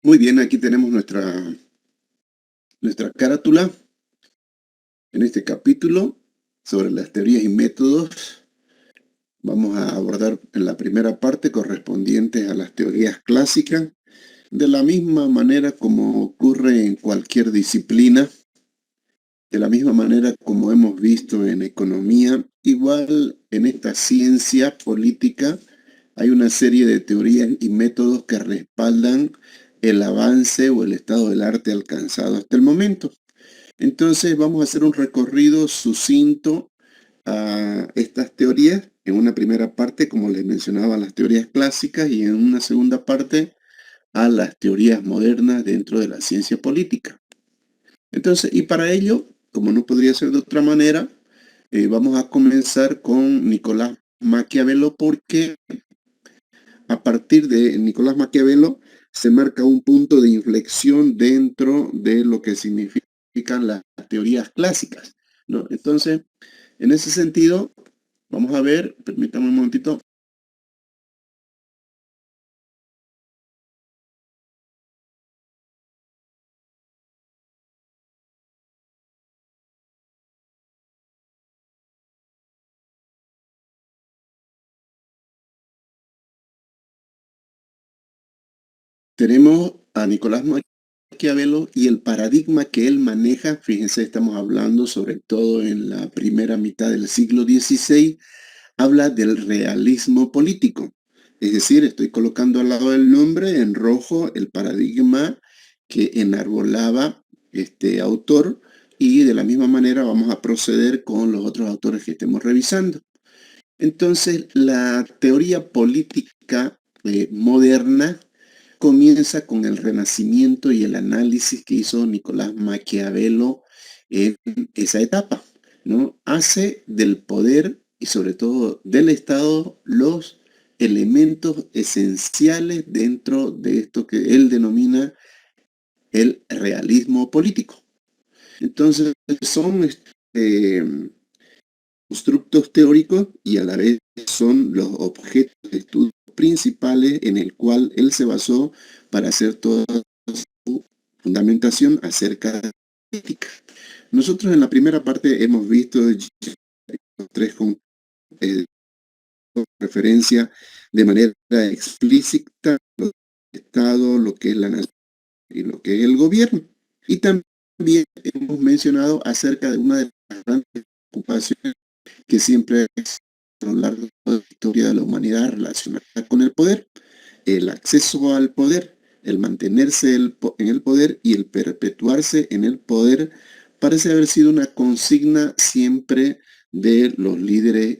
Muy bien, aquí tenemos nuestra carátula en este capítulo sobre las teorías y métodos. Vamos a abordar en la primera parte correspondientes a las teorías clásicas, de la misma manera como ocurre en cualquier disciplina, de la misma manera como hemos visto en economía, igual en esta ciencia política hay una serie de teorías y métodos que respaldan el avance o el estado del arte alcanzado hasta el momento. Entonces vamos a hacer un recorrido sucinto a estas teorías. En una primera parte, como les mencionaba, las teorías clásicas y en una segunda parte a las teorías modernas dentro de la ciencia política. Entonces, y para ello, como no podría ser de otra manera, vamos a comenzar con Nicolás Maquiavelo porque a partir de Nicolás Maquiavelo se marca un punto de inflexión dentro de lo que significan las teorías clásicas, ¿no? Entonces, en ese sentido, vamos a ver, permítame un momentito. Tenemos a Nicolás Maquiavelo y el paradigma que él maneja. Fíjense, estamos hablando sobre todo en la primera mitad del siglo XVI, habla del realismo político. Es decir, estoy colocando al lado del nombre en rojo el paradigma que enarbolaba este autor, y de la misma manera vamos a proceder con los otros autores que estemos revisando. Entonces, la teoría política moderna comienza con el Renacimiento y el análisis que hizo Nicolás Maquiavelo en esa etapa, ¿no? Hace del poder y sobre todo del Estado los elementos esenciales dentro de esto que él denomina el realismo político. Entonces son constructos teóricos y a la vez son los objetos de estudio principales en el cual él se basó para hacer toda su fundamentación acerca de la política. Nosotros en la primera parte hemos visto tres con referencia de manera explícita lo que es el Estado, lo que es la nación y lo que es el gobierno. Y también hemos mencionado acerca de una de las grandes ocupaciones que siempre es a lo largo de la historia de la humanidad relacionada con el poder, el acceso al poder, el mantenerse en el poder y el perpetuarse en el poder parece haber sido una consigna siempre de los líderes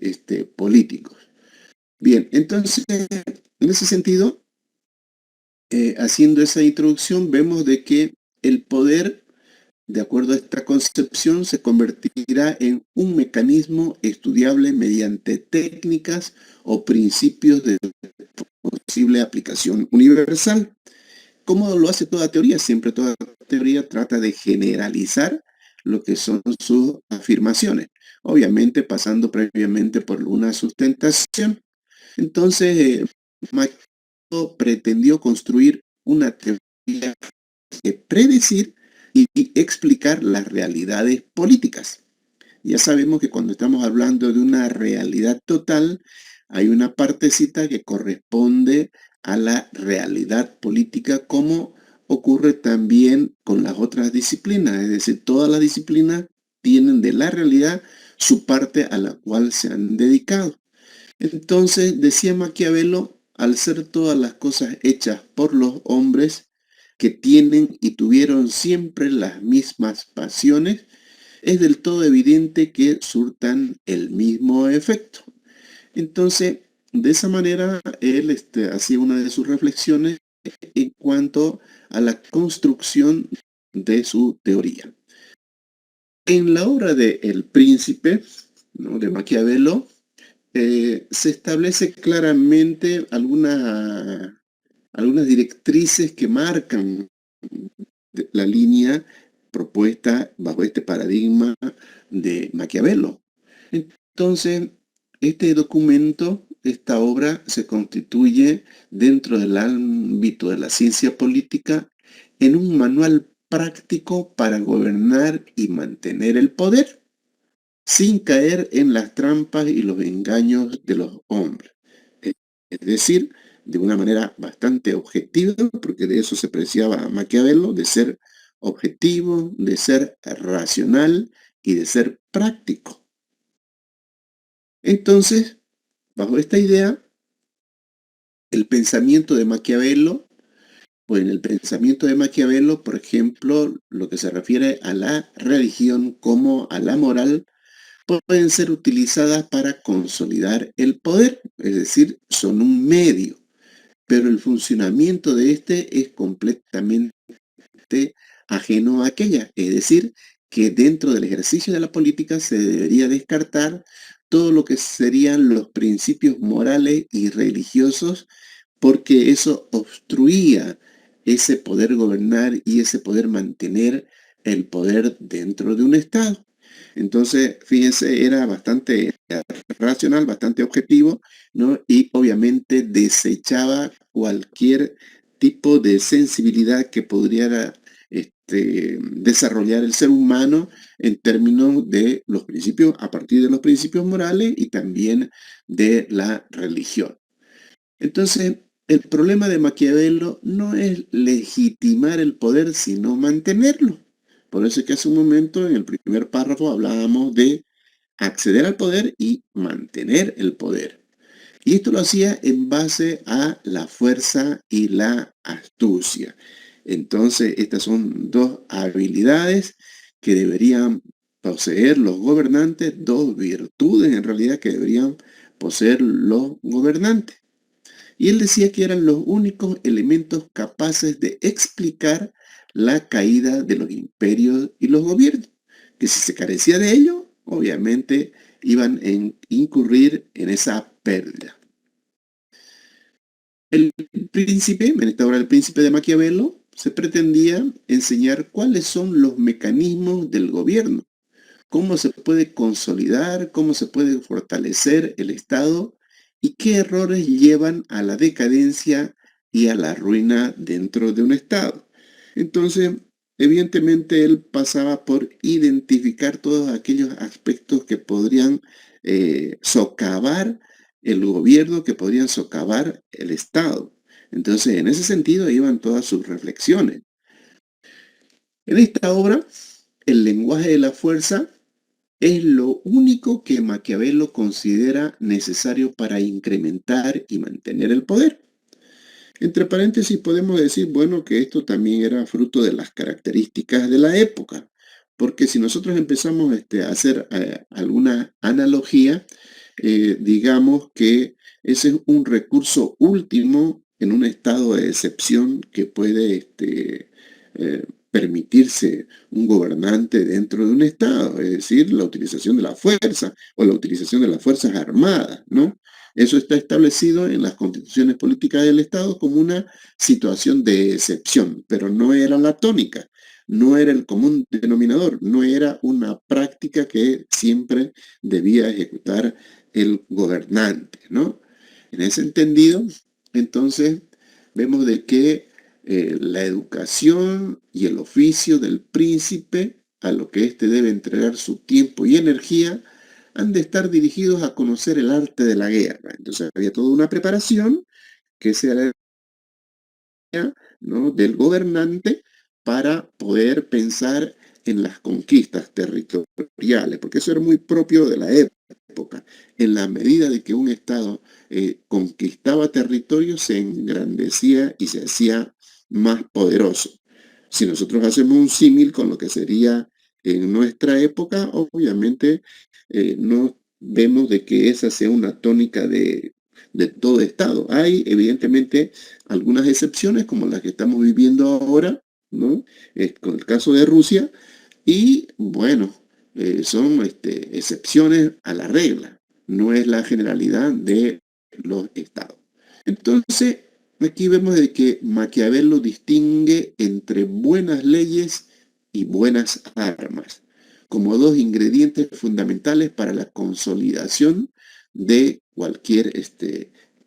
políticos. Bien, entonces, en ese sentido, haciendo esa introducción, vemos de que el poder, de acuerdo a esta concepción, se convertirá en un mecanismo estudiable mediante técnicas o principios de posible aplicación universal. ¿Cómo lo hace toda teoría? Siempre toda teoría trata de generalizar lo que son sus afirmaciones, obviamente pasando previamente por una sustentación. Entonces, Maquiavelo pretendió construir una teoría de predecir y explicar las realidades políticas. Ya sabemos que cuando estamos hablando de una realidad total, hay una partecita que corresponde a la realidad política, como ocurre también con las otras disciplinas. Es decir, todas las disciplinas tienen de la realidad su parte a la cual se han dedicado. Entonces, decía Maquiavelo, al ser todas las cosas hechas por los hombres que tienen y tuvieron siempre las mismas pasiones, es del todo evidente que surtan el mismo efecto. Entonces, de esa manera, él hacía una de sus reflexiones en cuanto a la construcción de su teoría. En la obra de El Príncipe, ¿no?, de Maquiavelo, se establece claramente algunas directrices que marcan la línea propuesta bajo este paradigma de Maquiavelo. Entonces, este documento, esta obra, se constituye dentro del ámbito de la ciencia política en un manual práctico para gobernar y mantener el poder, sin caer en las trampas y los engaños de los hombres. Es decir, de una manera bastante objetiva, porque de eso se preciaba a Maquiavelo, de ser objetivo, de ser racional y de ser práctico. Entonces, bajo esta idea, el pensamiento de Maquiavelo, pues en el pensamiento de Maquiavelo, por ejemplo, lo que se refiere a la religión como a la moral, pueden ser utilizadas para consolidar el poder, es decir, son un medio, pero el funcionamiento de este es completamente ajeno a aquella, es decir, que dentro del ejercicio de la política se debería descartar todo lo que serían los principios morales y religiosos, porque eso obstruía ese poder gobernar y ese poder mantener el poder dentro de un Estado. Entonces, fíjense, era bastante racional, bastante objetivo, ¿no? Y obviamente desechaba cualquier tipo de sensibilidad que pudiera desarrollar el ser humano en términos de los principios, a partir de los principios morales y también de la religión. Entonces, el problema de Maquiavelo no es legitimar el poder, sino mantenerlo. Por eso es que hace un momento, en el primer párrafo, hablábamos de acceder al poder y mantener el poder. Y esto lo hacía en base a la fuerza y la astucia. Entonces, estas son dos habilidades que deberían poseer los gobernantes, dos virtudes en realidad que deberían poseer los gobernantes. Y él decía que eran los únicos elementos capaces de explicar la caída de los imperios y los gobiernos, que si se carecía de ello, obviamente iban a incurrir en esa pérdida. El príncipe, en esta obra del príncipe de Maquiavelo, se pretendía enseñar cuáles son los mecanismos del gobierno, cómo se puede consolidar, cómo se puede fortalecer el Estado y qué errores llevan a la decadencia y a la ruina dentro de un Estado. Entonces, evidentemente él pasaba por identificar todos aquellos aspectos que podrían socavar el gobierno, que podrían socavar el Estado. Entonces, en ese sentido iban todas sus reflexiones. En esta obra, el lenguaje de la fuerza es lo único que Maquiavelo considera necesario para incrementar y mantener el poder. Entre paréntesis podemos decir, bueno, que esto también era fruto de las características de la época, porque si nosotros empezamos a hacer alguna analogía, digamos que ese es un recurso último en un estado de excepción que puede permitirse un gobernante dentro de un estado, es decir, la utilización de la fuerza o la utilización de las fuerzas armadas, ¿no? Eso está establecido en las constituciones políticas del Estado como una situación de excepción, pero no era la tónica, no era el común denominador, no era una práctica que siempre debía ejecutar el gobernante, ¿no? En ese entendido, entonces, vemos de que la educación y el oficio del príncipe, a lo que éste debe entregar su tiempo y energía, han de estar dirigidos a conocer el arte de la guerra. Entonces había toda una preparación que se hará, ¿no?, del gobernante para poder pensar en las conquistas territoriales, porque eso era muy propio de la época. En la medida de que un Estado conquistaba territorio, se engrandecía y se hacía más poderoso. Si nosotros hacemos un símil con lo que sería en nuestra época, obviamente no vemos de que esa sea una tónica de todo Estado. Hay evidentemente algunas excepciones como las que estamos viviendo ahora, ¿no? Con el caso de Rusia, y bueno, son excepciones a la regla, no es la generalidad de los estados. Entonces, aquí vemos de que Maquiavelo distingue entre buenas leyes y buenas armas, como dos ingredientes fundamentales para la consolidación de cualquier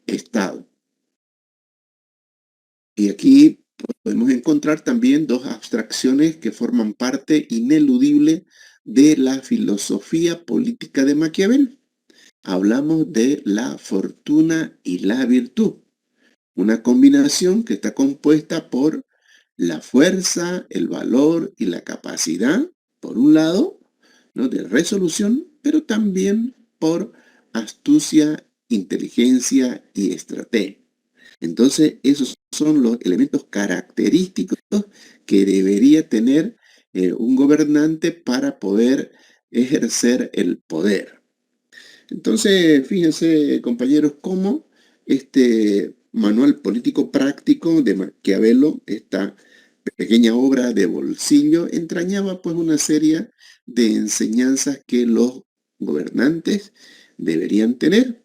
estado. Y aquí podemos encontrar también dos abstracciones que forman parte ineludible de la filosofía política de Maquiavel. Hablamos de la fortuna y la virtud, una combinación que está compuesta por la fuerza, el valor y la capacidad, por un lado, ¿no?, de resolución, pero también por astucia, inteligencia y estrategia. Entonces, esos son los elementos característicos que debería tener un gobernante para poder ejercer el poder. Entonces, fíjense, compañeros, cómo este manual político práctico de Maquiavelo, esta pequeña obra de bolsillo, entrañaba pues una serie de enseñanzas que los gobernantes deberían tener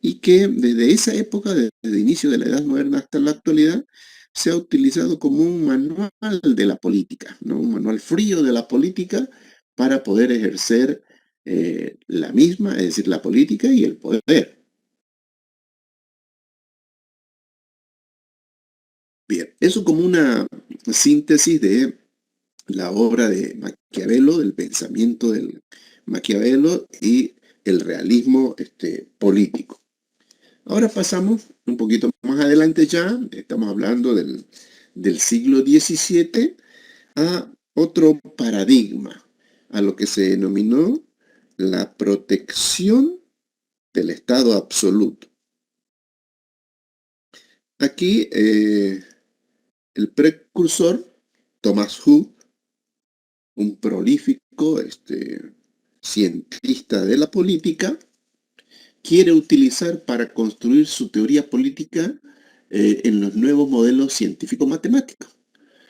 y que desde esa época, desde el inicio de la Edad Moderna hasta la actualidad, se ha utilizado como un manual de la política, ¿no? Un manual frío de la política para poder ejercer la misma, es decir, la política y el poder. Bien, eso como una síntesis de la obra de Maquiavelo, del pensamiento del Maquiavelo y el realismo político. Ahora pasamos un poquito más adelante ya, estamos hablando del siglo XVII, a otro paradigma, a lo que se denominó la protección del Estado absoluto. Aquí el precursor, Thomas Hobbes, un prolífico cientista de la política, quiere utilizar para construir su teoría política en los nuevos modelos científicos matemáticos.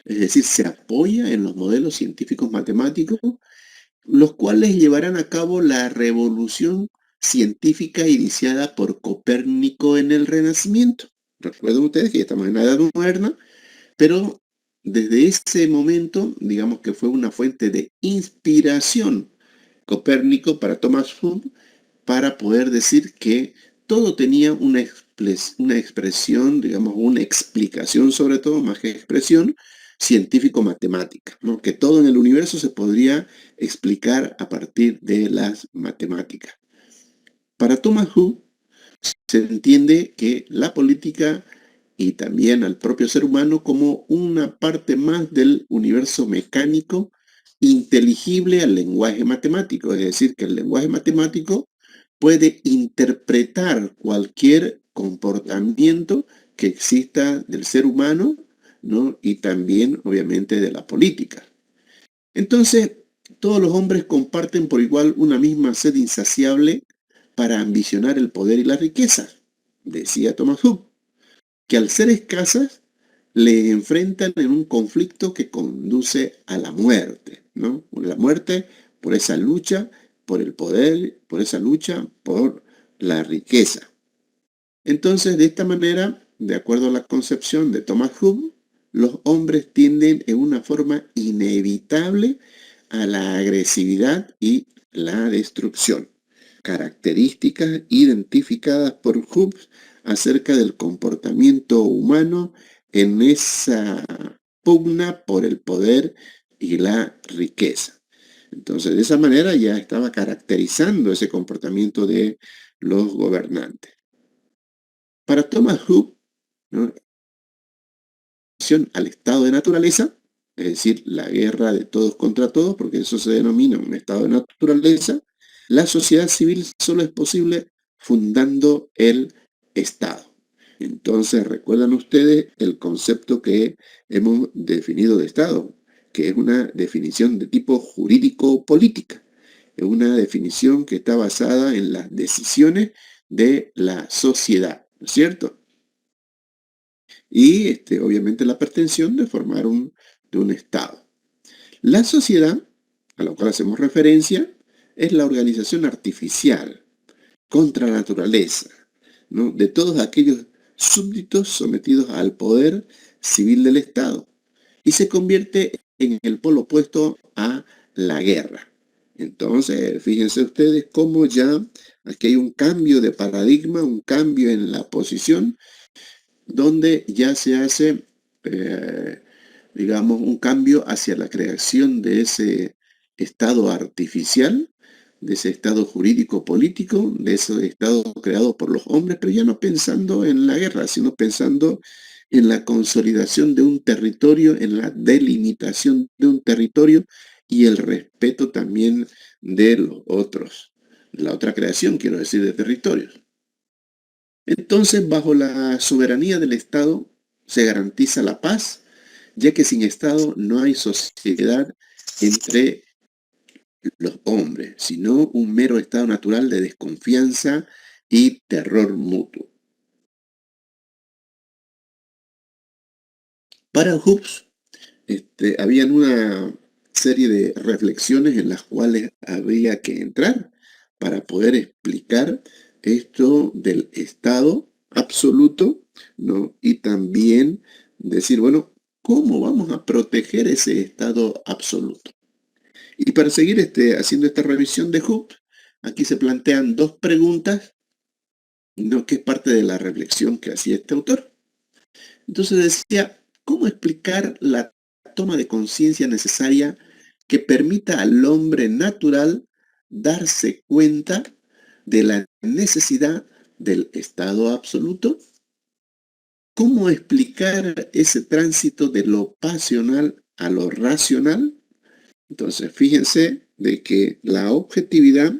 Es decir, se apoya en los modelos científicos matemáticos, los cuales llevarán a cabo la revolución científica iniciada por Copérnico en el Renacimiento. Recuerden ustedes que ya estamos en la Edad Moderna, pero desde ese momento, digamos que fue una fuente de inspiración Copérnico para Thomas Hobbes para poder decir que todo tenía una expresión, digamos, una explicación sobre todo, más que expresión, científico-matemática, ¿no? Que todo en el universo se podría explicar a partir de las matemáticas. Para Thomas Hobbes se entiende que la política y también al propio ser humano como una parte más del universo mecánico inteligible al lenguaje matemático, es decir, que el lenguaje matemático puede interpretar cualquier comportamiento que exista del ser humano, ¿no?, y también, obviamente, de la política. Entonces, todos los hombres comparten por igual una misma sed insaciable para ambicionar el poder y la riqueza, decía Thomas Hobbes, que al ser escasas le enfrentan en un conflicto que conduce a la muerte, ¿no? La muerte por esa lucha, por el poder, por esa lucha, por la riqueza. Entonces, de esta manera, de acuerdo a la concepción de Thomas Hobbes, los hombres tienden en una forma inevitable a la agresividad y la destrucción. Características identificadas por Hobbes acerca del comportamiento humano en esa pugna por el poder y la riqueza. Entonces, de esa manera ya estaba caracterizando ese comportamiento de los gobernantes. Para Thomas Hobbes, ¿no?, al estado de naturaleza, es decir, la guerra de todos contra todos, porque eso se denomina un estado de naturaleza, la sociedad civil solo es posible fundando el Estado. Entonces, recuerdan ustedes el concepto que hemos definido de Estado, que es una definición de tipo jurídico-política. Es una definición que está basada en las decisiones de la sociedad, ¿no es cierto? Y obviamente la pretensión de formar de un Estado. La sociedad, a la cual hacemos referencia, es la organización artificial contra la naturaleza, ¿no?, de todos aquellos súbditos sometidos al poder civil del Estado y se convierte en el polo opuesto a la guerra. Entonces, fíjense ustedes cómo ya aquí hay un cambio de paradigma, un cambio en la posición, donde ya se hace eh, digamos, un cambio hacia la creación de ese Estado artificial, de ese Estado jurídico político, de ese Estado creado por los hombres, pero ya no pensando en la guerra, sino pensando en la consolidación de un territorio, en la delimitación de un territorio y el respeto también de los otros, la otra creación, quiero decir, de territorios. Entonces, bajo la soberanía del Estado se garantiza la paz, ya que sin Estado no hay sociedad entre los hombres, sino un mero estado natural de desconfianza y terror mutuo. Para Hobbes, habían una serie de reflexiones en las cuales había que entrar para poder explicar esto del Estado absoluto, ¿no? Y también decir, bueno, ¿cómo vamos a proteger ese Estado absoluto? Y para seguir haciendo esta revisión de Hobbes, aquí se plantean dos preguntas, ¿no? Que es parte de la reflexión que hacía este autor. Entonces decía, ¿cómo explicar la toma de conciencia necesaria que permita al hombre natural darse cuenta de la necesidad del estado absoluto? ¿Cómo explicar ese tránsito de lo pasional a lo racional? Entonces, fíjense de que la objetividad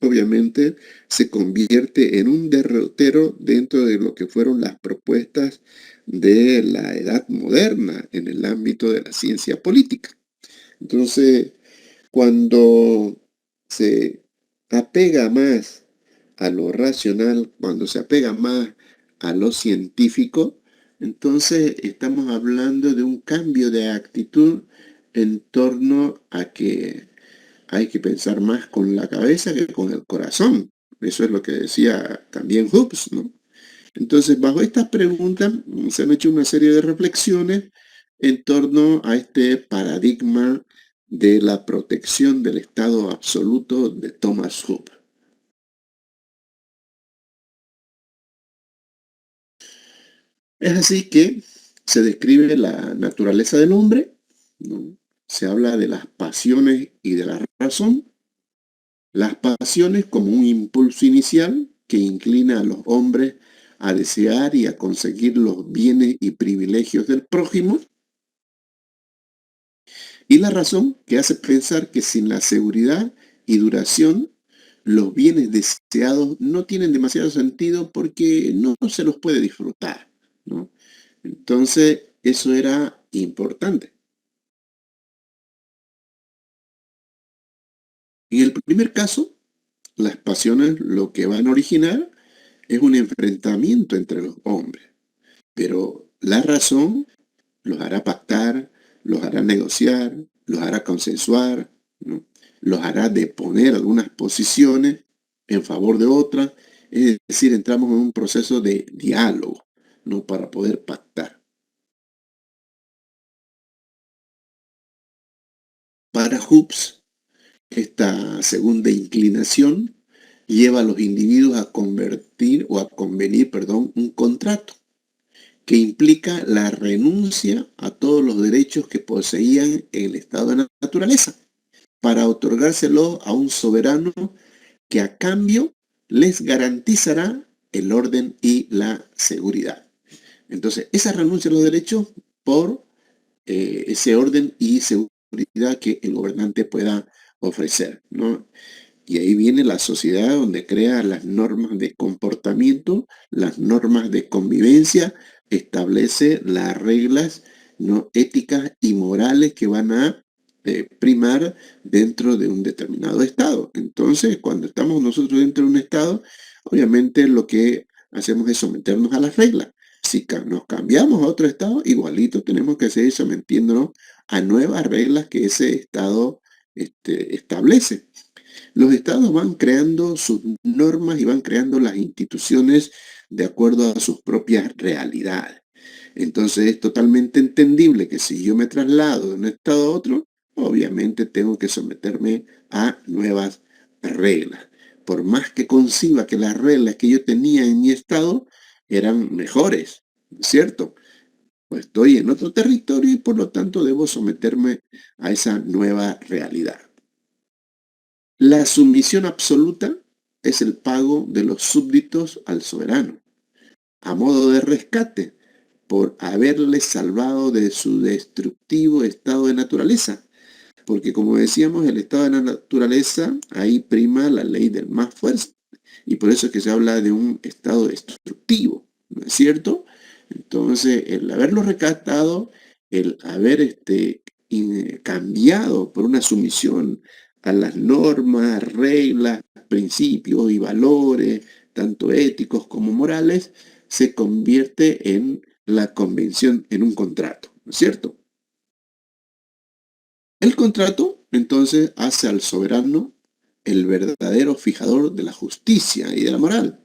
obviamente se convierte en un derrotero dentro de lo que fueron las propuestas de la edad moderna en el ámbito de la ciencia política. Entonces, cuando se apega más a lo racional, cuando se apega más a lo científico, entonces estamos hablando de un cambio de actitud en torno a que hay que pensar más con la cabeza que con el corazón. Eso es lo que decía también Hobbes, ¿no? Entonces, bajo estas preguntas se han hecho una serie de reflexiones en torno a este paradigma de la protección del Estado absoluto de Thomas Hobbes. Es así que se describe la naturaleza del hombre, ¿no? Se habla de las pasiones y de la razón. Las pasiones como un impulso inicial que inclina a los hombres a desear y a conseguir los bienes y privilegios del prójimo. Y la razón que hace pensar que sin la seguridad y duración, los bienes deseados no tienen demasiado sentido porque no se los puede disfrutar, ¿no? Entonces, eso era importante. En el primer caso, las pasiones lo que van a originar es un enfrentamiento entre los hombres, pero la razón los hará pactar, los hará negociar, los hará consensuar, ¿no? Los hará deponer algunas posiciones en favor de otras, es decir, entramos en un proceso de diálogo, ¿no? Para poder pactar. Para Hobbes, esta segunda inclinación lleva a los individuos a convertir o a convenir, perdón, un contrato que implica la renuncia a todos los derechos que poseían en el estado de naturaleza para otorgárselo a un soberano que a cambio les garantizará el orden y la seguridad. Entonces, esa renuncia a los derechos por ese orden y seguridad que el gobernante pueda ofrecer, ¿no? Y ahí viene la sociedad donde crea las normas de comportamiento, las normas de convivencia, establece las reglas, ¿no? Éticas y morales que van a primar dentro de un determinado estado. Entonces, cuando estamos nosotros dentro de un estado, obviamente lo que hacemos es someternos a las reglas. Si nos cambiamos a otro estado, igualito tenemos que seguir sometiéndonos a nuevas reglas que ese estado establece. Los estados van creando sus normas y van creando las instituciones de acuerdo a sus propias realidades. Entonces es totalmente entendible que si yo me traslado de un estado a otro, obviamente tengo que someterme a nuevas reglas. Por más que conciba que las reglas que yo tenía en mi estado eran mejores, ¿cierto? Estoy en otro territorio y por lo tanto debo someterme a esa nueva realidad. La sumisión absoluta es el pago de los súbditos al soberano, a modo de rescate por haberles salvado de su destructivo estado de naturaleza. Porque como decíamos, el estado de la naturaleza, ahí prima la ley del más fuerte. Y por eso es que se habla de un estado destructivo, ¿no es cierto? Entonces, el haberlo rescatado, el haber cambiado por una sumisión a las normas, reglas, principios y valores, tanto éticos como morales, se convierte en la convención, en un contrato, ¿no es cierto? El contrato, entonces, hace al soberano el verdadero fijador de la justicia y de la moral,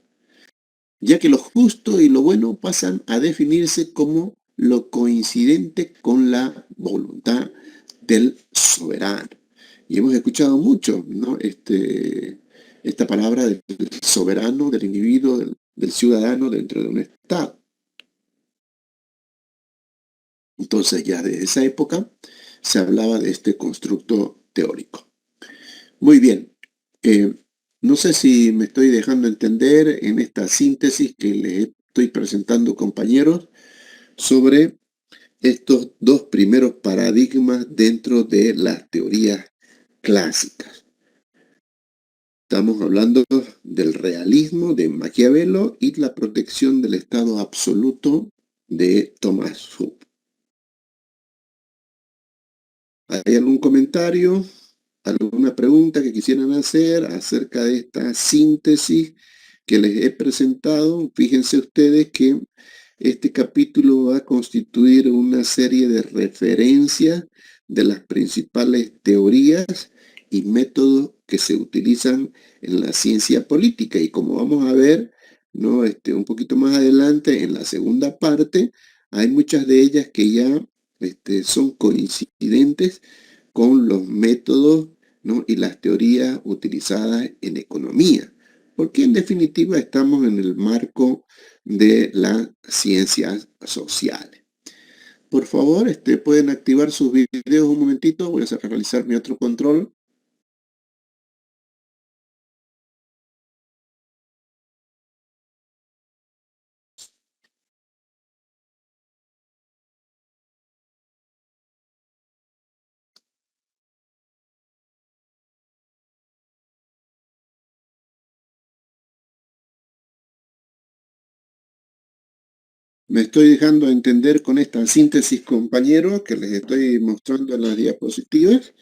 ya que lo justo y lo bueno pasan a definirse como lo coincidente con la voluntad del soberano. Y hemos escuchado mucho, ¿no? Esta palabra del soberano, del individuo, del ciudadano dentro de un Estado. Entonces ya desde esa época se hablaba de este constructo teórico. Muy bien. Eh, no sé si me estoy dejando entender en esta síntesis que les estoy presentando, compañeros, sobre estos dos primeros paradigmas dentro de las teorías clásicas. Estamos hablando del realismo de Maquiavelo y la protección del Estado absoluto de Thomas Hobbes. ¿Hay algún comentario, alguna pregunta que quisieran hacer acerca de esta síntesis que les he presentado? Fíjense ustedes que este capítulo va a constituir una serie de referencias de las principales teorías y métodos que se utilizan en la ciencia política. Y como vamos a ver, ¿no? Un poquito más adelante, en la segunda parte, hay muchas de ellas que ya son coincidentes con los métodos, ¿no? y las teorías utilizadas en economía, porque en definitiva estamos en el marco de las ciencias sociales. Por favor, pueden activar sus videos un momentito, voy a realizar mi otro control. Me estoy dejando entender con esta síntesis, compañero, que les estoy mostrando en las diapositivas.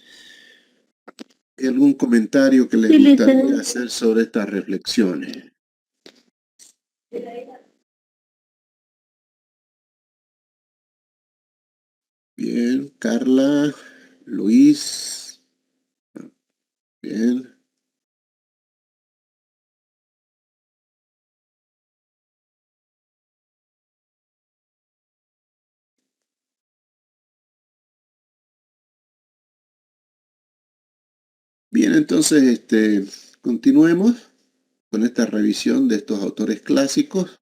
¿Hay algún comentario que les gustaría hacer sobre estas reflexiones? Bien, Carla, Luis, bien. Bien, entonces, continuemos con esta revisión de estos autores clásicos.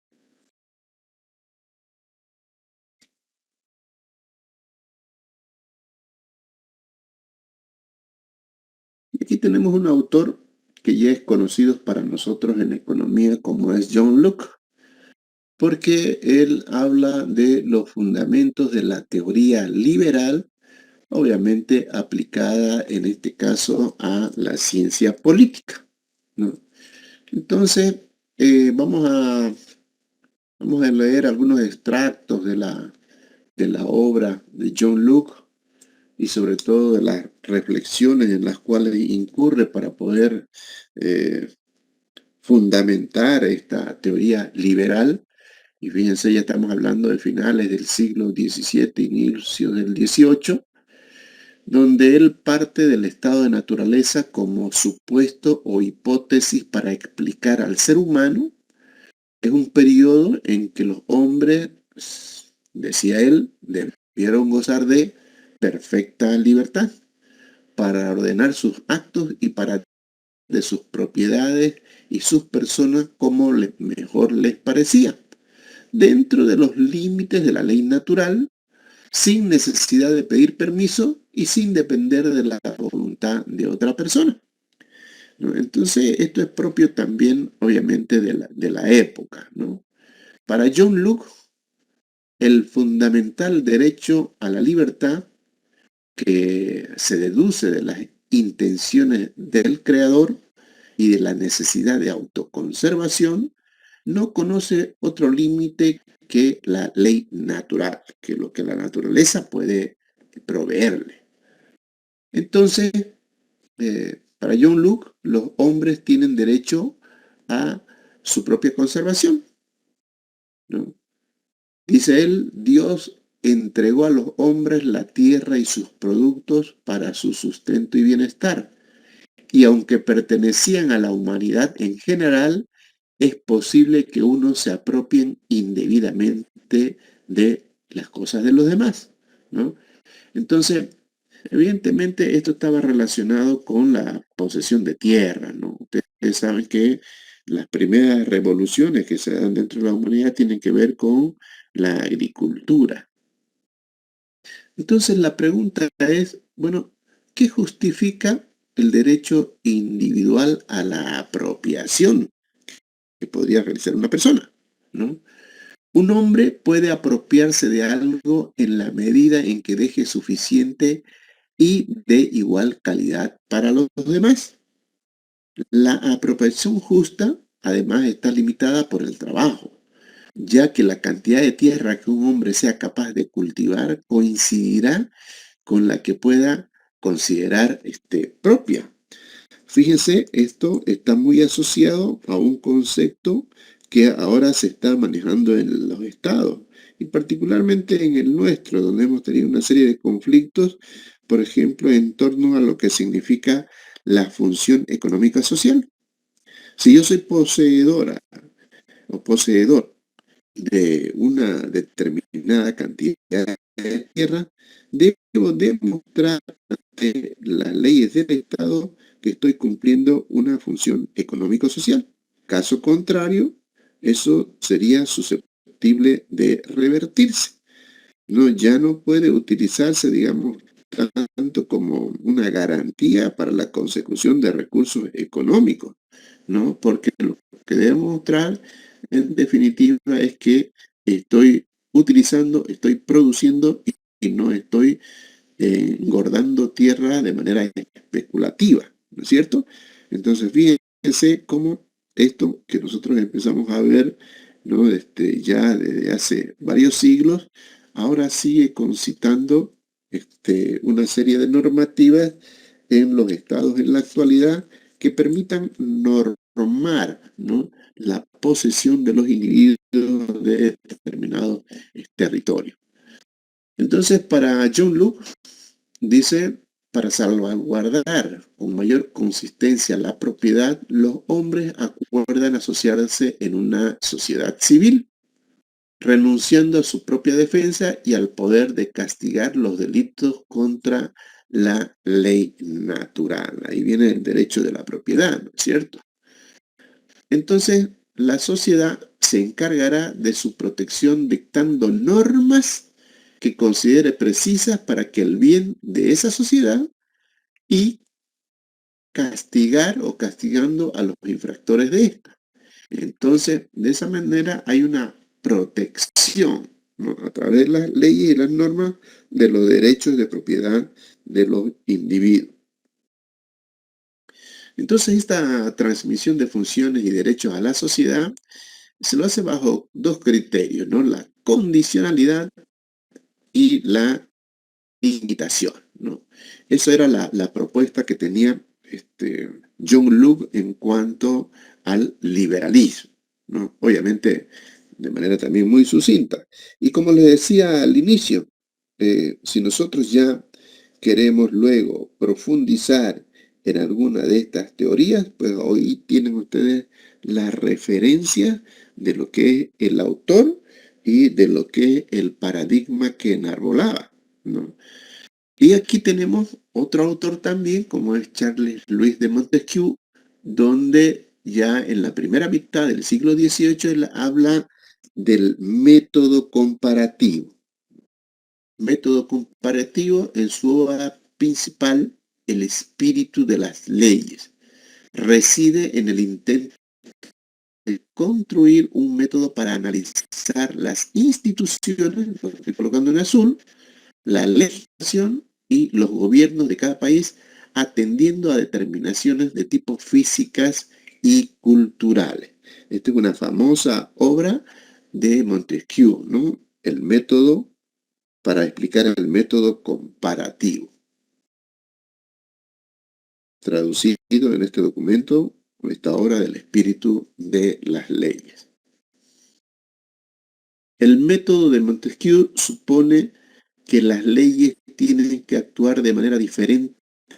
Y aquí tenemos un autor que ya es conocido para nosotros en economía como es John Locke, porque él habla de los fundamentos de la teoría liberal, obviamente aplicada en este caso a la ciencia política, ¿no? Entonces, vamos a leer algunos extractos de la obra de John Locke y sobre todo de las reflexiones en las cuales incurre para poder fundamentar esta teoría liberal. Y fíjense, ya estamos hablando de finales del siglo XVII, inicio del XVIII, donde él parte del estado de naturaleza como supuesto o hipótesis para explicar al ser humano. Es un periodo en que los hombres, decía él, debieron gozar de perfecta libertad para ordenar sus actos y para de sus propiedades y sus personas como mejor les parecía. dentro de los límites de la ley natural, sin necesidad de pedir permiso y sin depender de la voluntad de otra persona, ¿no? Entonces, esto es propio también, obviamente, de la época, ¿no? Para John Locke, el fundamental derecho a la libertad, que se deduce de las intenciones del creador y de la necesidad de autoconservación, no conoce otro límite que la ley natural, que lo que la naturaleza puede proveerle. Entonces, para John Locke, los hombres tienen derecho a su propia conservación, ¿no? Dice él, Dios entregó a los hombres la tierra y sus productos para su sustento y bienestar. Y aunque pertenecían a la humanidad en general, es posible que unos se apropien indebidamente de las cosas de los demás, ¿no? Entonces, evidentemente esto estaba relacionado con la posesión de tierra, ¿no? Ustedes saben que las primeras revoluciones que se dan dentro de la humanidad tienen que ver con la agricultura. Entonces la pregunta es, bueno, ¿qué justifica el derecho individual a la apropiación que podría realizar una persona, ¿no? Un hombre puede apropiarse de algo en la medida en que deje suficiente y de igual calidad para los demás. La apropiación justa, además, está limitada por el trabajo, ya que la cantidad de tierra que un hombre sea capaz de cultivar coincidirá con la que pueda considerar propia. Fíjense, esto está muy asociado a un concepto que ahora se está manejando en los estados y particularmente en el nuestro, donde hemos tenido una serie de conflictos, por ejemplo, en torno a lo que significa la función económica social. Si yo soy poseedora o poseedor de una determinada cantidad de tierra, debo demostrar ante las leyes del Estado que estoy cumpliendo una función económico-social. Caso contrario, eso sería susceptible de revertirse. No, ya no puede utilizarse, digamos, tanto como una garantía para la consecución de recursos económicos, ¿no? Porque lo que debo mostrar, en definitiva, es que estoy utilizando, estoy produciendo y no estoy engordando tierra de manera especulativa, ¿no es cierto? Entonces, fíjense cómo esto que nosotros empezamos a ver, ¿no? Ya desde hace varios siglos, ahora sigue concitando una serie de normativas en los estados en la actualidad que permitan normar, ¿no?, la posesión de los individuos de determinados territorios. Entonces, para John Locke, dice, para salvaguardar con mayor consistencia la propiedad, los hombres acuerdan asociarse en una sociedad civil, renunciando a su propia defensa y al poder de castigar los delitos contra la ley natural. Ahí viene el derecho de la propiedad, ¿no es cierto? Entonces, la sociedad se encargará de su protección dictando normas que considere precisas para que el bien de esa sociedad y castigar o castigando a los infractores de esta. Entonces, de esa manera hay una protección, ¿no?, a través de las leyes y las normas de los derechos de propiedad de los individuos. Entonces, esta transmisión de funciones y derechos a la sociedad se lo hace bajo dos criterios, ¿no? La condicionalidad y la invitación, ¿no? Esa era la propuesta que tenía John Locke en cuanto al liberalismo, ¿no? Obviamente de manera también muy sucinta. Y como les decía al inicio, si nosotros ya queremos luego profundizar en alguna de estas teorías, pues hoy tienen ustedes la referencia de lo que es el autor y de lo que es el paradigma que enarbolaba, ¿no? Y aquí tenemos otro autor también, como es Charles Louis de Montesquieu, donde ya en la primera mitad del siglo XVIII él habla del método comparativo. Método comparativo, en su obra principal, El espíritu de las leyes, reside en el intento de construir un método para analizar las instituciones, lo estoy colocando en azul, la legislación y los gobiernos de cada país, atendiendo a determinaciones de tipo físicas y culturales. Esta es una famosa obra de Montesquieu, ¿no? El método, para explicar el método comparativo. Traducido en este documento, esta obra del espíritu de las leyes. El método de Montesquieu supone que las leyes tienen que actuar de manera diferente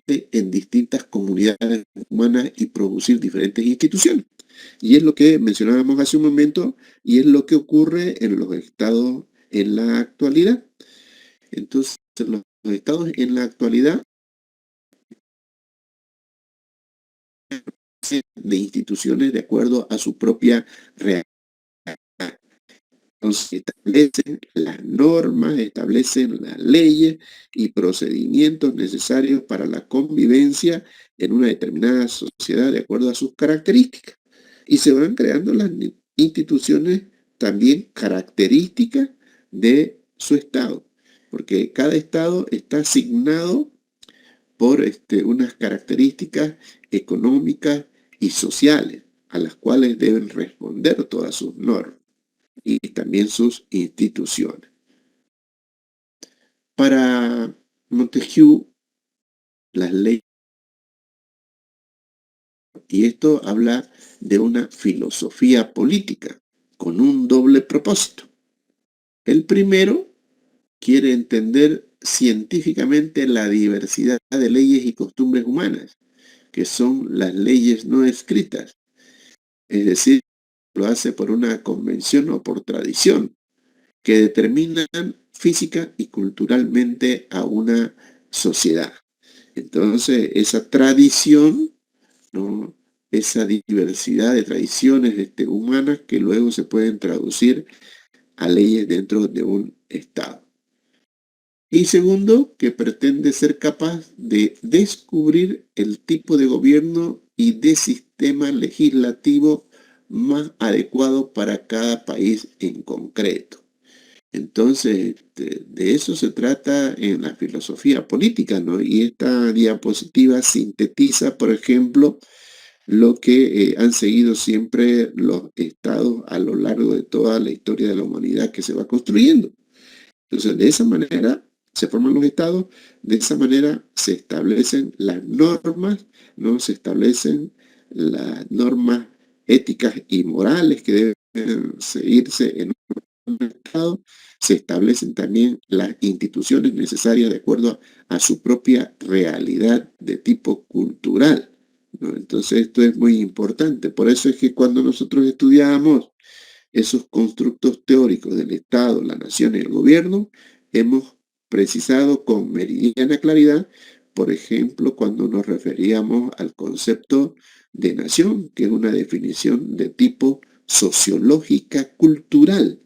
en distintas comunidades humanas y producir diferentes instituciones. Y es lo que mencionábamos hace un momento, y es lo que ocurre en los estados en la actualidad. Entonces, los estados en la actualidad de instituciones de acuerdo a su propia realidad. Entonces, establecen las normas, establecen las leyes y procedimientos necesarios para la convivencia en una determinada sociedad de acuerdo a sus características. Y se van creando las instituciones también características de su estado, porque cada estado está asignado por unas características económicas y sociales a las cuales deben responder todas sus normas y también sus instituciones. Para Montesquieu, las leyes, y esto habla de una filosofía política con un doble propósito. El primero quiere entender científicamente la diversidad de leyes y costumbres humanas, que son las leyes no escritas, es decir, lo hace por una convención o por tradición, que determinan física y culturalmente a una sociedad. Entonces, esa tradición, ¿no? Esa diversidad de tradiciones humanas que luego se pueden traducir a leyes dentro de un Estado. Y segundo, que pretende ser capaz de descubrir el tipo de gobierno y de sistema legislativo más adecuado para cada país en concreto. Entonces, de eso se trata en la filosofía política, ¿no? Y esta diapositiva sintetiza, por ejemplo, lo que han seguido siempre los estados a lo largo de toda la historia de la humanidad que se va construyendo. Entonces, de esa manera se forman los estados, de esa manera se establecen las normas, ¿no? Se establecen las normas éticas y morales que deben seguirse en un Estado, se establecen también las instituciones necesarias de acuerdo a su propia realidad de tipo cultural, ¿no? Entonces esto es muy importante. Por eso es que cuando nosotros estudiamos esos constructos teóricos del Estado, la nación y el gobierno, hemos precisado con meridiana claridad, por ejemplo, cuando nos referíamos al concepto de nación, que es una definición de tipo sociológica cultural,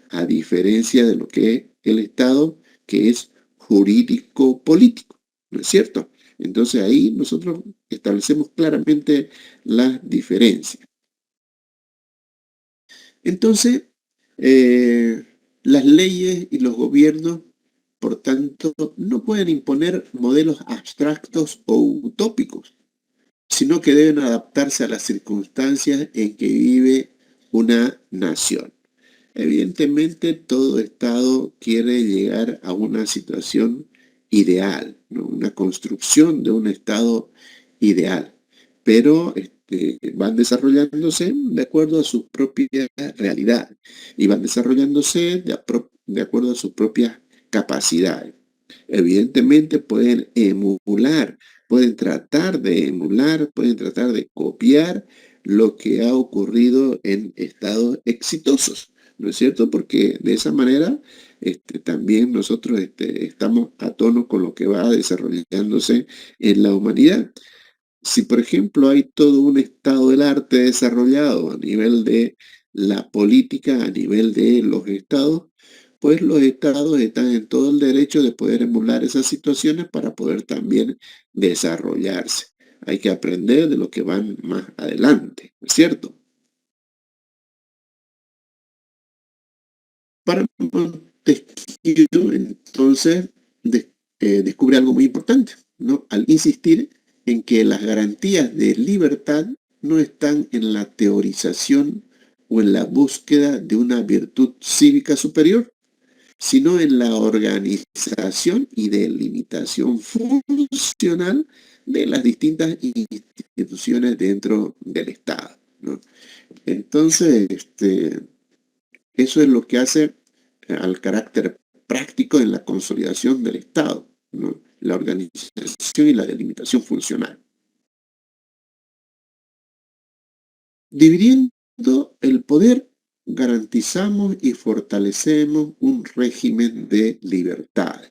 a diferencia de lo que es el Estado, que es jurídico-político, ¿no es cierto? Entonces ahí nosotros establecemos claramente las diferencias. Entonces, las leyes y los gobiernos, por tanto, no pueden imponer modelos abstractos o utópicos, sino que deben adaptarse a las circunstancias en que vive una nación. Evidentemente, todo Estado quiere llegar a una situación ideal, ¿no? Una construcción de un Estado ideal, pero van desarrollándose de acuerdo a su propia realidad y van desarrollándose de acuerdo a sus propias capacidades. Evidentemente pueden emular, pueden tratar de emular, pueden tratar de copiar lo que ha ocurrido en estados exitosos, ¿no es cierto? Porque de esa manera también nosotros estamos a tono con lo que va desarrollándose en la humanidad. Si, por ejemplo, hay todo un estado del arte desarrollado a nivel de la política a nivel de los estados, pues los estados están en todo el derecho de poder emular esas situaciones para poder también desarrollarse. Hay que aprender de lo que van más adelante, ¿no es cierto? Para Montesquieu, entonces, descubre algo muy importante, ¿no? Al insistir en que las garantías de libertad no están en la teorización o en la búsqueda de una virtud cívica superior, sino en la organización y delimitación funcional de las distintas instituciones dentro del Estado, ¿no? Entonces, eso es lo que hace al carácter práctico en la consolidación del Estado, ¿no? La organización y la delimitación funcional. Dividiendo el poder, garantizamos y fortalecemos un régimen de libertad.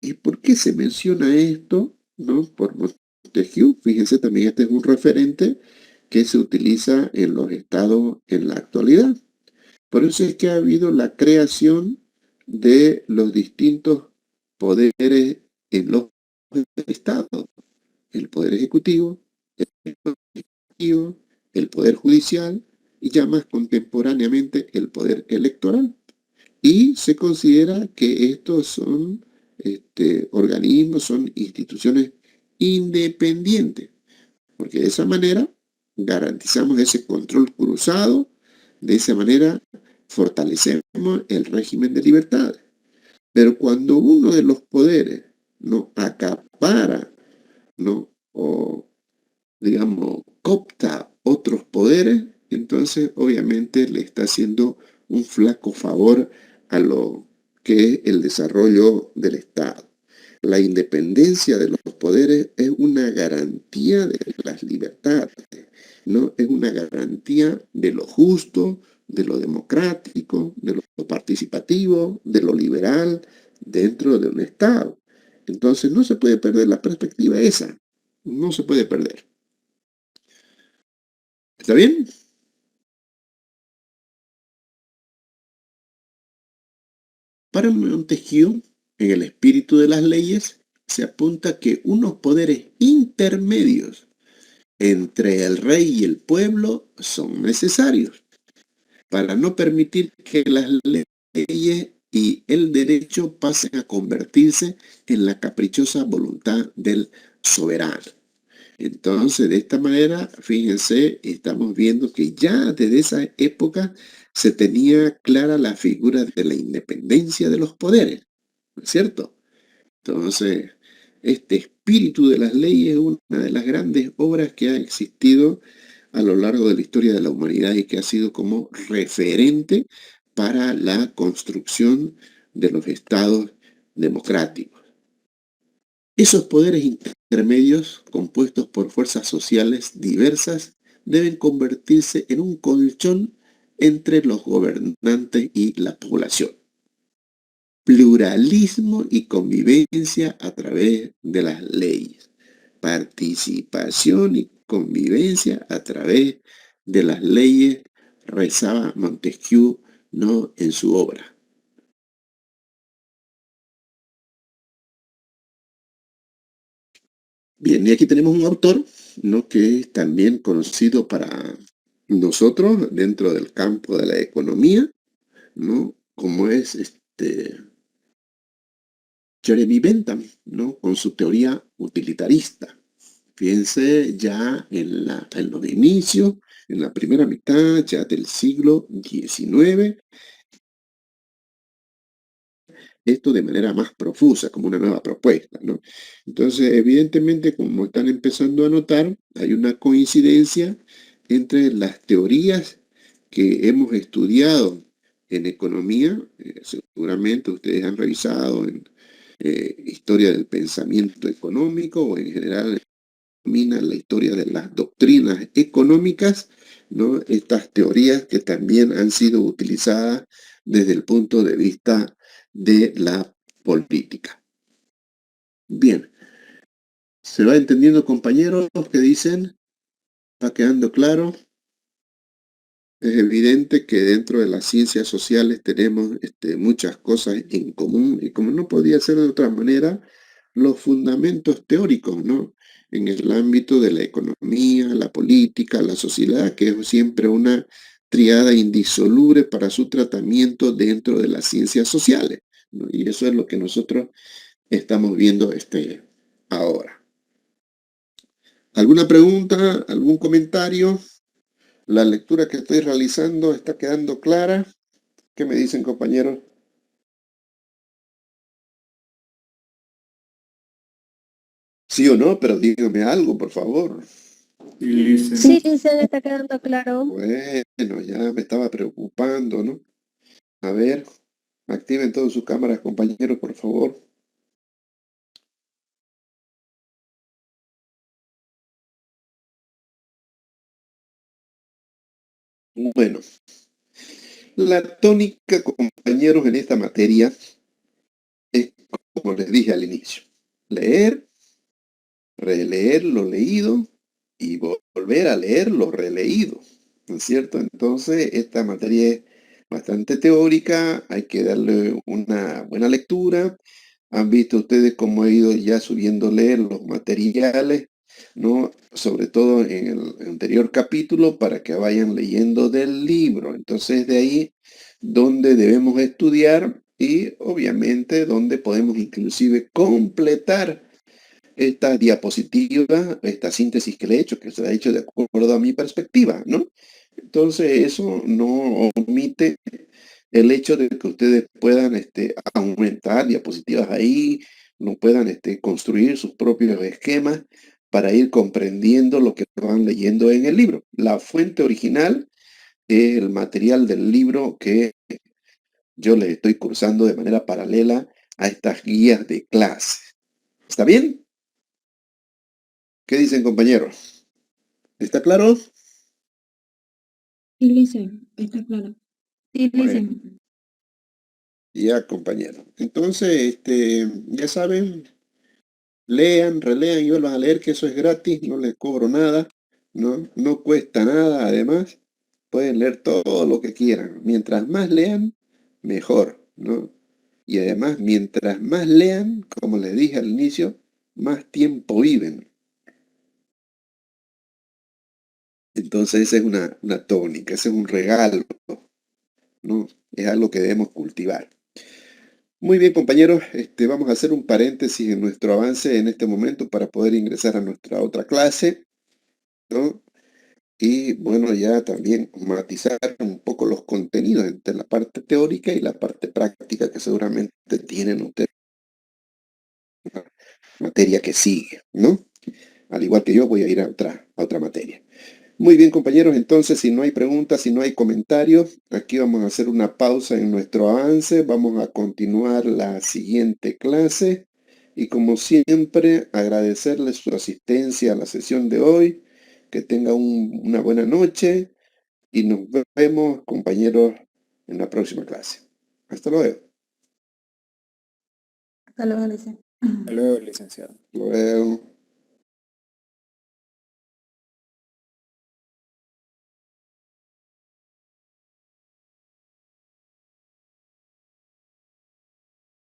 ¿Y por qué se menciona esto? ¿No? Por Montesquieu. Fíjense, también este es un referente que se utiliza en los estados en la actualidad. Por eso es que ha habido la creación de los distintos poderes en los estados. El poder ejecutivo, el poder legislativo, el poder judicial y ya más contemporáneamente el poder electoral. Y se considera que estos son organismos, son instituciones independientes, porque de esa manera garantizamos ese control cruzado, de esa manera fortalecemos el régimen de libertad. Pero cuando uno de los poderes no acapara, ¿no? O digamos, coopta otros poderes, entonces obviamente le está haciendo un flaco favor a lo que es el desarrollo del Estado. La independencia de los poderes es una garantía de las libertades, ¿no? Es una garantía de lo justo, de lo democrático, de lo participativo, de lo liberal dentro de un Estado. Entonces no se puede perder la perspectiva esa, no se puede perder. ¿Está bien? Para Montesquieu, en el espíritu de las leyes, se apunta que unos poderes intermedios entre el rey y el pueblo son necesarios para no permitir que las leyes y el derecho pasen a convertirse en la caprichosa voluntad del soberano. Entonces, de esta manera, fíjense, estamos viendo que ya desde esa época se tenía clara la figura de la independencia de los poderes, ¿no es cierto? Entonces, este espíritu de las leyes es una de las grandes obras que ha existido a lo largo de la historia de la humanidad y que ha sido como referente para la construcción de los estados democráticos. Esos poderes intermedios, compuestos por fuerzas sociales diversas, deben convertirse en un colchón entre los gobernantes y la población. Pluralismo y convivencia a través de las leyes. Participación y convivencia a través de las leyes, rezaba Montesquieu, ¿no? En su obra. Bien, y aquí tenemos un autor, ¿no? Que es también conocido para nosotros dentro del campo de la economía, ¿no? Como es Jeremy Bentham, ¿no? Con su teoría utilitarista. Fíjense ya en los inicios, en la primera mitad ya del siglo XIX, esto de manera más profusa, como una nueva propuesta, ¿no? Entonces, evidentemente, como están empezando a notar, hay una coincidencia entre las teorías que hemos estudiado en economía, seguramente ustedes han revisado en historia del pensamiento económico o en general domina la historia de las doctrinas económicas, ¿no? Estas teorías que también han sido utilizadas desde el punto de vista de la política. Bien, ¿se va entendiendo, compañeros, que dicen? ¿Va quedando claro? Es evidente que dentro de las ciencias sociales tenemos muchas cosas en común y como no podía ser de otra manera, los fundamentos teóricos, ¿no? En el ámbito de la economía, la política, la sociedad, que es siempre una triada indisoluble para su tratamiento dentro de las ciencias sociales, ¿no? Y eso es lo que nosotros estamos viendo ahora. ¿Alguna pregunta? ¿Algún comentario? ¿La lectura que estoy realizando está quedando clara? ¿Qué me dicen, compañeros? Sí o no, pero díganme algo, por favor. Sí, licenciado, está quedando claro. Bueno, ya me estaba preocupando, ¿no? A ver, activen todas sus cámaras, compañeros, por favor. Bueno, la tónica, compañeros, en esta materia es, como les dije al inicio, leer, releer lo leído y volver a leer lo releído, ¿no es cierto? Entonces, esta materia es bastante teórica, hay que darle una buena lectura. Han visto ustedes cómo he ido ya subiéndole los materiales, ¿no? Sobre todo en el anterior capítulo para que vayan leyendo del libro. Entonces, de ahí donde debemos estudiar y obviamente donde podemos inclusive completar esta diapositiva, esta síntesis que le he hecho, que se ha hecho de acuerdo a mi perspectiva, ¿no? Entonces, eso no omite el hecho de que ustedes puedan aumentar diapositivas ahí, no puedan construir sus propios esquemas para ir comprendiendo lo que van leyendo en el libro. La fuente original es el material del libro que yo les estoy cursando de manera paralela a estas guías de clase. ¿Está bien? ¿Qué dicen, compañeros? ¿Está claro? Sí, licenciado, está claro. Sí, Bueno, licenciado. ya, compañeros. Entonces, ya saben, lean, relean y vuelvan a leer, que eso es gratis, no les cobro nada, ¿no? No cuesta nada, además, pueden leer todo lo que quieran. Mientras más lean, mejor, ¿no? Y además, mientras más lean, como les dije al inicio, más tiempo viven. Entonces, esa es una tónica, ese es un regalo, ¿no? Es algo que debemos cultivar. Muy bien, compañeros, vamos a hacer un paréntesis en nuestro avance en este momento para poder ingresar a nuestra otra clase, ¿no? Y bueno, ya también matizar un poco los contenidos entre la parte teórica y la parte práctica que seguramente tienen ustedes en la materia que sigue, ¿no? Al igual que yo voy a ir a otra materia. Muy bien, compañeros, entonces si no hay preguntas, si no hay comentarios, aquí vamos a hacer una pausa en nuestro avance, vamos a continuar la siguiente clase y como siempre agradecerles su asistencia a la sesión de hoy, que tenga una buena noche y nos vemos, compañeros, en la próxima clase. Hasta luego. Hasta luego, licenciado. Hasta luego, licenciado. Hasta luego.